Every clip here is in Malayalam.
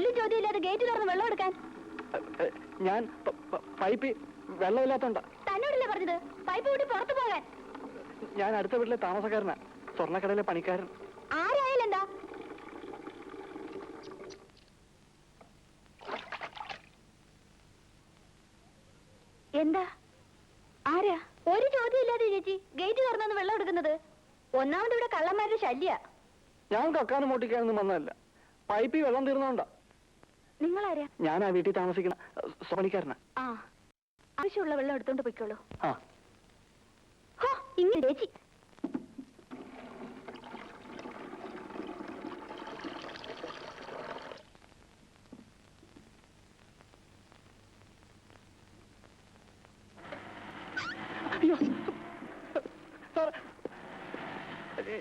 ഒരു ചോദ്യമില്ലാതെ ഗേറ്റ് തുറന്ന് വെള്ളം എടുക്കാൻ? ഞാൻ പൈപ്പ് വെള്ളമില്ലാത്തോണ്ടാ. തന്നോടല്ലേ പറഞ്ഞത് പൈപ്പ് കൂട്ടി പുറത്തു പോകാൻ? ഞാൻ അടുത്ത വീട്ടിലെ താമസക്കാരനാ, സ്വർണ്ണക്കടയിലെ പണിക്കാരൻ. ആരായാലും എന്താ? എന്താ? ആരാ? ഒരു ചോദ്യമില്ലാതെ ചേച്ചി ഗേറ്റ് തുറന്നു വെള്ളം എടുക്കുന്നത്? ഒന്നാമത് ഇവിടെ കള്ളന്മാരുടെ ശല്യ. ഞാൻ കക്കാനും മോട്ടിക്കാനൊന്നും വന്നതല്ല, പൈപ്പിൽ വെള്ളം തീർന്നോണ്ടാ. നിങ്ങളാരാ? ഞാൻ ആ വീട്ടിൽ താമസിക്കുന്ന പണിക്കാരനാ. ആ, ആവശ്യമുള്ള വെള്ളം എടുത്തോണ്ട് പോയിക്കോളൂ. ആ ഇങ്ങനെ ചേച്ചി.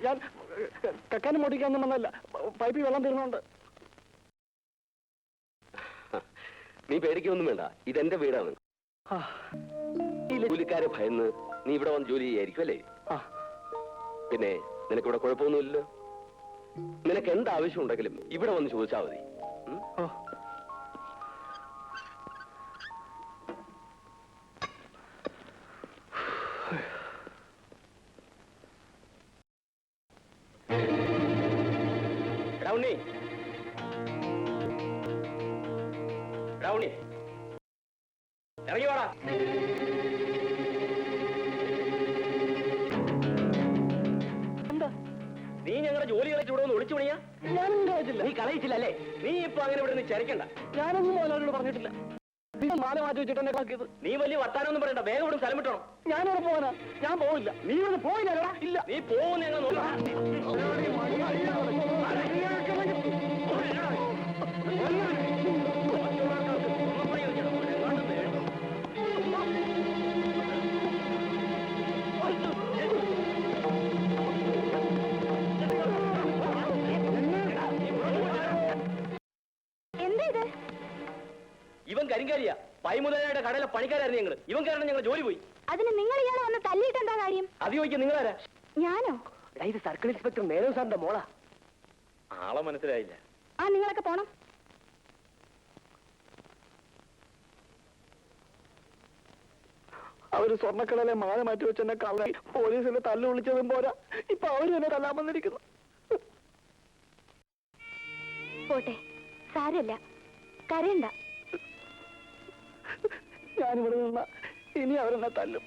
ഞാൻ കക്കാനും മോട്ടിക്കാനൊന്നും വന്നതല്ല, പൈപ്പിൽ വെള്ളം തീർന്നോണ്ട്. നീ പേടിക്കൊന്നും വേണ്ട, ഇതെന്റെ വീടാണ്. ജോലിക്കാരെ ഭയന്ന് നീ ഇവിടെ വന്ന് ജോലി ചെയ്യായിരിക്കും അല്ലേ? പിന്നെ നിനക്കിവിടെ കുഴപ്പമൊന്നുമില്ലല്ലോ. നിനക്ക് എന്താവശ്യം ഉണ്ടെങ്കിലും ഇവിടെ വന്ന് ചോദിച്ചാൽ മതി. ഇറങ്ങി വാടാ. നീ ഞങ്ങളുടെ ജോലി കളിച്ച് ഇവിടെ ഒന്ന് ഒളിച്ചു പണിയാ? ഞാനൊന്നും കളയിച്ചില്ല. നീ കളയിച്ചില്ല അല്ലേ? നീ ഇപ്പൊ അങ്ങനെ ഇവിടെ നിന്ന് ചരക്കണ്ട. ഞാനൊന്നും മോനോട് പറഞ്ഞിട്ടില്ല. മാല മാറ്റി വെച്ചിട്ട് എന്നെ കളക്കിയത്. നീ വലിയ വർത്താനൊന്നും പറയണ്ട, വേഗം ഇവിടെ സ്ഥലം വിട്ടണം. ഞാനിവിടെ പോവാനാ. ഞാൻ പോവില്ല. നീ ഇവിടെ പോയില്ല? ഇല്ല. നീ പോകുന്ന ഞങ്ങൾ നോക്കാം. ഇവൻ കരിങ്കാരിയാ, പൈമുതലായുടെ കടയിലെ പണിക്കാരായിരുന്നു ഞങ്ങൾ. ഇവൻ കാരണം ഞങ്ങൾ ജോലി പോയി. അതിന് നിങ്ങൾ ഇയാളെ വന്ന് തല്ലിയിട്ട് എന്താ കാര്യം? അത് ചോദിക്കാൻ നിങ്ങളാരാ? ഞാനോ? ഇത് സർക്കിൾ ഇൻസ്പെക്ടർ മേനോ സാറിന്റെ മോളാ. ആളെ മനസ്സിലായില്ല. ആ, നിങ്ങളൊക്കെ പോണം. അവര് സ്വർണ്ണക്കടയിലെ മാല മാറ്റി വെച്ചെന്നെ കള്ളി പോലീസിനെ തല്ലു വിളിച്ചതും പോരാ, ഇപ്പൊ അവര് തന്നെ തല്ലാൻ വന്നിരിക്കുന്നു. പോട്ടെ, സാരല്ല, കരയണ്ട. ഞാനിവിടെ നിന്ന ഇനി അവരെന്നെ തല്ലും.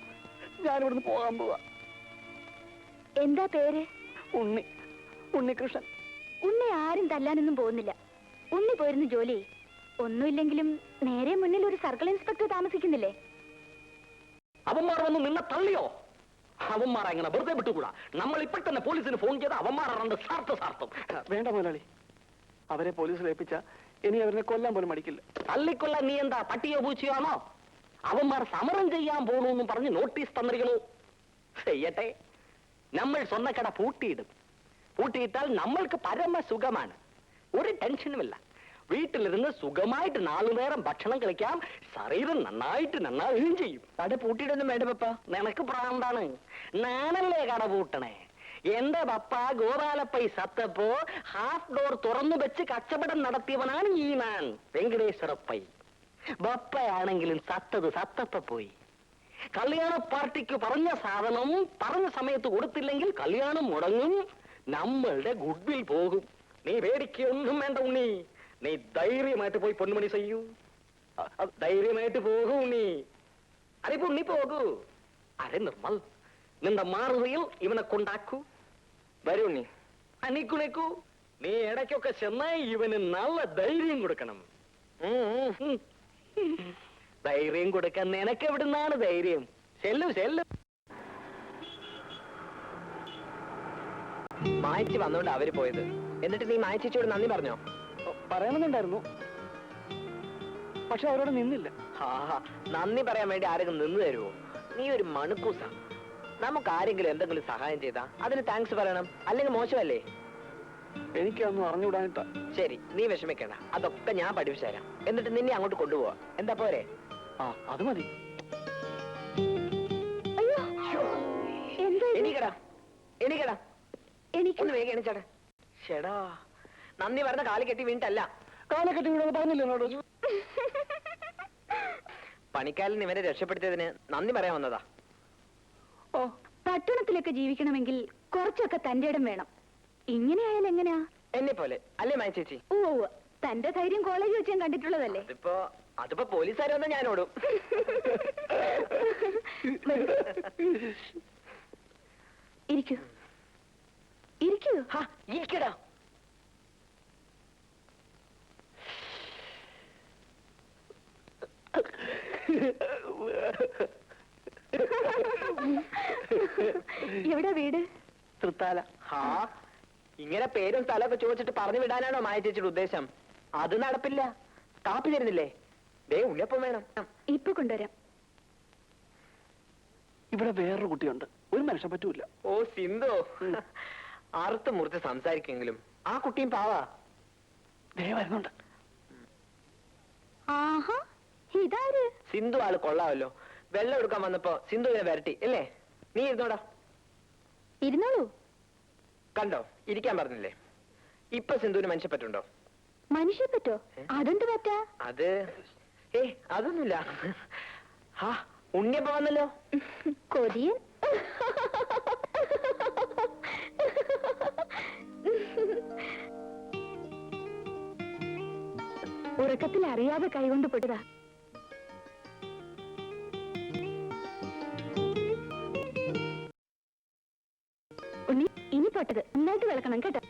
ഞാനിവിടുന്ന് പോകാൻ പോവാ. എന്താ പേര്? ഉണ്ണികൃഷ്ണൻ. ഉണ്ണി ആരും തല്ലാനൊന്നും പോകുന്നില്ല. ഉണ്ണി പോയിരുന്നു ജോലി. ഒന്നുമില്ലെങ്കിലും നേരെ മുന്നിൽ ഒരു സർക്കിൾ ഇൻസ്പെക്ടർ താമസിക്കുന്നില്ലേ? അവന്മാർ വന്ന് നിന്നെ തള്ളിയോ? അവന്മാർ അങ്ങനെ വെറുതെ വിട്ടുകൂടാ. നമ്മൾ ഇപ്പോൾ തന്നെ പോലീസിന് ഫോൺ ചെയ്ത് അവന്മാരുടെ സാർത്ഥം. വേണ്ട മുതലാളി, അവരെ പോലീസിൽ ഏൽപ്പിച്ച ഇനി അവരെ കൊല്ലാൻ പോലും മടിക്കില്ല. തള്ളിക്കൊല്ലാൻ നീ എന്താ പട്ടിയോ പൂച്ചയാണോ? അവന്മാർ സമരം ചെയ്യാൻ പോകണമെന്നും പറഞ്ഞ് നോട്ടീസ് തന്നിരിക്കണു. ചെയ്യട്ടെ, നമ്മൾ സ്വർണ്ണക്കട പൂട്ടിയിടും. പൂട്ടിയിട്ടാൽ നമ്മൾക്ക് പരമസുഖമാണ്, ഒരു ടെൻഷനുമില്ല. വീട്ടിലിരുന്ന് സുഖമായിട്ട് 4 നേരം ഭക്ഷണം കഴിക്കാം. ശരീരം നന്നാവുകയും ചെയ്യും. കട പൂട്ടിയിടൊന്നും വേണ്ട പപ്പ. നിനക്ക് പ്രാന്താണ്. ഞാനല്ലേ കട പൂട്ടണേ? എന്റെ പപ്പ ഗോപാലപ്പൈ സത്തപ്പോ ഹാഫ് ഡോർ തുറന്നു വെച്ച് കച്ചവടം നടത്തിയവനാണ് ഈ ഞാൻ, വെങ്കടേശ്വരപ്പൈ. ബപ്പയാണെങ്കിലും സത്തപ്പ പോയി. കല്യാണ പാർട്ടിക്ക് പറഞ്ഞ സാധനം പറഞ്ഞ സമയത്ത് കൊടുത്തില്ലെങ്കിൽ കല്യാണം മുടങ്ങും, നമ്മളുടെ ഗുഡ്വിൽ പോകും. നീ പേടിക്കൊന്നും വേണ്ട ഉണ്ണി. നീ ധൈര്യമായിട്ട് പോയി പൊന്നുമണി ചെയ്യൂ. ധൈര്യമായിട്ട് പോകൂ ഉണ്ണി. അറിയിപ്പോ ഉണ്ണി പോകൂ. അരെ നിർമ്മൽ, നിന്റെ മാറുകയിൽ ഇവനെ കൊണ്ടാക്കൂ. വരൂ ഉണ്ണി. അനിക്കുണേക്കൂ. നീ ഇടയ്ക്കൊക്കെ ചെന്നായി ഇവന് നല്ല ധൈര്യം കൊടുക്കണം. ധൈര്യം കൊടുക്കാൻ നിനക്ക് എവിടുന്നാണ് ധൈര്യം? ചെല്ലു. മായച്ചി വന്നോണ്ട് അവര് പോയത്. എന്നിട്ട് നീ മായച്ചിയോട് നന്ദി പറഞ്ഞോ? പറയണമെന്നുണ്ടായിരുന്നു, പക്ഷെ അവരോട് നിന്നില്ല. നന്ദി പറയാൻ വേണ്ടി ആരെങ്കിലും നിന്ന് തരുമോ? നീ ഒരു മണുക്കൂസ. നമുക്ക് ആരെങ്കിലും എന്തെങ്കിലും സഹായം ചെയ്താ അതിന് താങ്ക്സ് പറയണം, അല്ലെങ്കിൽ മോശമല്ലേ? എനിക്കൊന്നും അറിഞ്ഞുകൂടാനിട്ടാ. ശരി, നീ വിഷമിക്കണ്ട, അതൊക്കെ ഞാൻ പഠിപ്പിച്ചു തരാം. എന്നിട്ട് നിന്നെ അങ്ങോട്ട് കൊണ്ടുപോവാ. എന്താ പോരെ? അത് മതി. എണീക്കടാ. ഒന്ന് വേഗം എണിച്ചാടാ. ചേടാ, നന്ദി പറഞ്ഞ കാല് കെട്ടി വീണിട്ടല്ല, കാലെ കെട്ടി വീണെന്ന് പറഞ്ഞില്ലേ എന്നോട്? പണിക്കാരൻ ഇവരെ രക്ഷപ്പെടുത്തിയതിന് നന്ദി പറയാൻ വന്നതാ. ഓ, പട്ടണത്തിലൊക്കെ ജീവിക്കണമെങ്കിൽ കുറച്ചൊക്കെ തന്റെ ഇടം വേണം. ഇങ്ങനെയായാലും എങ്ങനെയാ? എന്നെ പോലെ അല്ലേ മായ ചേച്ചി? ഓ, തന്റെ ധൈര്യം കോളേജ് വെച്ച് ഞാൻ കണ്ടിട്ടുള്ളതല്ലേ. അതിപ്പോ പോലീസുകാർ വന്നാൽ ഞാനോടും. ഇരിക്കൂ, ഇരിക്കൂ. ഇരിക്കടാ. എവിടെ വീട്? തൃത്താല. ഹാ, ഇങ്ങനെ പേരും സ്ഥലമൊക്കെ ചോദിച്ചിട്ട് പറഞ്ഞു വിടാനാണോ മായ ചേച്ചിയുടെ ഉദ്ദേശം? അത് നടപ്പില്ല. കാപ്പി തരുന്നില്ലേ? ദേ ഉണ്ണിയപ്പം വേണം. ഇപ്പൊ കൊണ്ടുവരാം. ഇവിടെ വേറൊരു കുട്ടിയുണ്ട്, ഒരു മനുഷ്യൻ പറ്റൂല. ഓ സിന്ധു, അറുത്ത് മുറിച്ച് സംസാരിക്കെങ്കിലും ആ കുട്ടിയും പാവാ. ദേ വരുന്നുണ്ട്. ആഹാ, ഇതാര്? സിന്ധു ആള് കൊള്ളാമല്ലോ. വെള്ളം എടുക്കാൻ വന്നപ്പോ സിന്ധുവിനെ വരട്ടി അല്ലേ? നീ ഇരുന്നോടാ. ഇരുന്നോളൂ. കണ്ടോ, ഇരിക്കാൻ പറഞ്ഞില്ലേ? ഇപ്പൊ സിന്ധുവിന് മനുഷ്യപ്പറ്റുണ്ടോ? മനുഷ്യ പറ്റോ? അതെന്ത് പറ്റാ? അത് അതൊന്നുമില്ല. ഹാ, ഉണ്ണിയപ്പ വന്നല്ലോ. കൊതിയൻ. ഉറക്കത്തിൽ അറിയാതെ കൈകൊണ്ട് പൊട്ടതാ. ഉണ്ണി, ഇനി പൊട്ടത് നന്നായിട്ട് വിളക്കണം കേട്ടോ.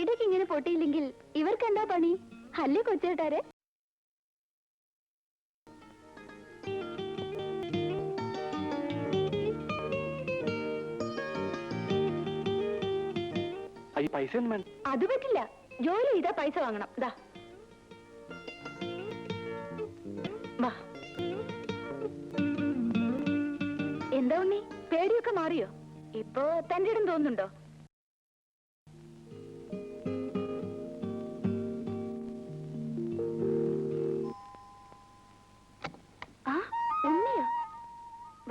ഇടയ്ക്ക് ഇങ്ങനെ പൊട്ടിയില്ലെങ്കിൽ ഇവർക്ക് എന്താ പണി? അല്ലേ കൊച്ചേട്ടാരെ? പൈസ ഒന്നും വേണ്ട. അത് പറ്റില്ല. ജോലി ചെയ്താ പൈസ വാങ്ങണം. ദാ വാ. എന്താ ഉണ്ണി, പേടിയൊക്കെ മാറിയോ? ഇപ്പോ തന്റെ ഇടം തോന്നുന്നുണ്ടോ? ആ, ഉണ്ണിയോ?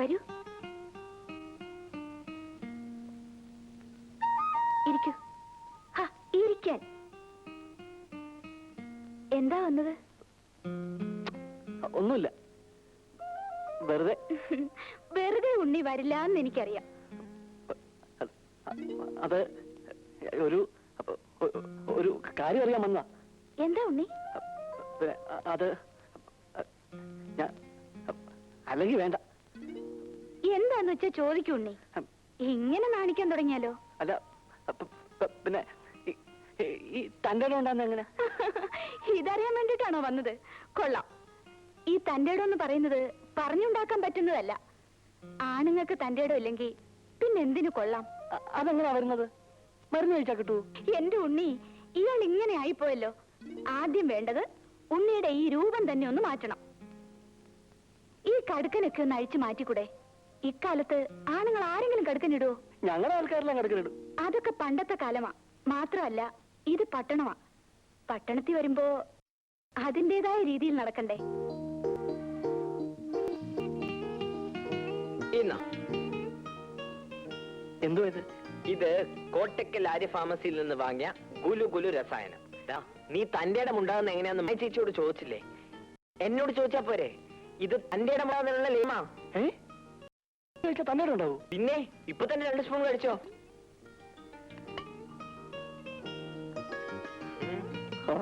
വരൂ, ഇരിക്കൂ. ഇരിക്കാൻ. എന്താ വന്നത്? ഒന്നുമില്ല, വെറുതെ. വെറുതെ ഉണ്ണി വരില്ല എന്ന് എനിക്കറിയാം. അത് ഒരു കാര്യം അറിയാൻ വന്നാ. എന്താ ഉണ്ണി? അത് അല്ലെങ്കിൽ വേണ്ട. എന്താന്ന് വെച്ചാ ചോദിക്കൂ ഉണ്ണി. ഇങ്ങനെ നാണിക്കാൻ തുടങ്ങിയാലോ? അല്ല, പിന്നെ ഈ തന്റെ ഇടം ഉണ്ടാകുന്ന എങ്ങനെ? ഇതറിയാൻ വേണ്ടിട്ടാണോ വന്നത്? കൊള്ളാം. ഈ തന്റെ ഇടം എന്ന് പറയുന്നത് പറഞ്ഞുണ്ടാക്കാൻ പറ്റുന്നതല്ല. ആണുങ്ങൾക്ക് തന്റെ ഇടം ഇല്ലെങ്കിൽ പിന്നെ എന്തിനു കൊള്ളാം? അതെങ്ങനെയാ വരുന്നത്? മരുന്ന് കഴിച്ചാ കിട്ടൂ? എന്റെ ഉണ്ണി, ഇയാൾ ഇങ്ങനെ ആയിപ്പോയല്ലോ. ആദ്യം വേണ്ടത് ഉണ്ണിയുടെ ഈ രൂപം തന്നെ ഒന്ന് മാറ്റണം. ഈ കടുക്കനൊക്കെ ഒന്ന് അഴിച്ചു മാറ്റിക്കൂടെ? ഇക്കാലത്ത് ആണുങ്ങൾ ആരെങ്കിലും കടുക്കനിടുവോ? ഞങ്ങളുടെ ആൾക്കാരെല്ലാം കടുക്കനിടും. അതൊക്കെ പണ്ടത്തെ കാലമാ. മാത്രമല്ല, ഇത് പട്ടണമാ. പട്ടണത്തിൽ വരുമ്പോ അതിൻ്റെതായ രീതിയിൽ നടക്കണ്ടേ? എന്തോ ഇത്? ഇത് കോട്ടക്കൽ ആര്യ ഫാർമസിയിൽ നിന്ന് വാങ്ങിയ ഗുലു ഗുലു രസായനം. നീ തന്റെ ഇടം ഉണ്ടാകുന്ന എങ്ങനെയാന്ന് മായ ചേച്ചിയോട് ചോദിച്ചില്ലേ? എന്നോട് ചോദിച്ചാ പോരെ? ഇത് തന്റെ ഇടം ഉണ്ടാകുന്ന ലേമാ. തന്നെ ഉണ്ടാവൂ? പിന്നെ ഇപ്പൊ തന്നെ 2 സ്പൂൺ കഴിച്ചോ. ആ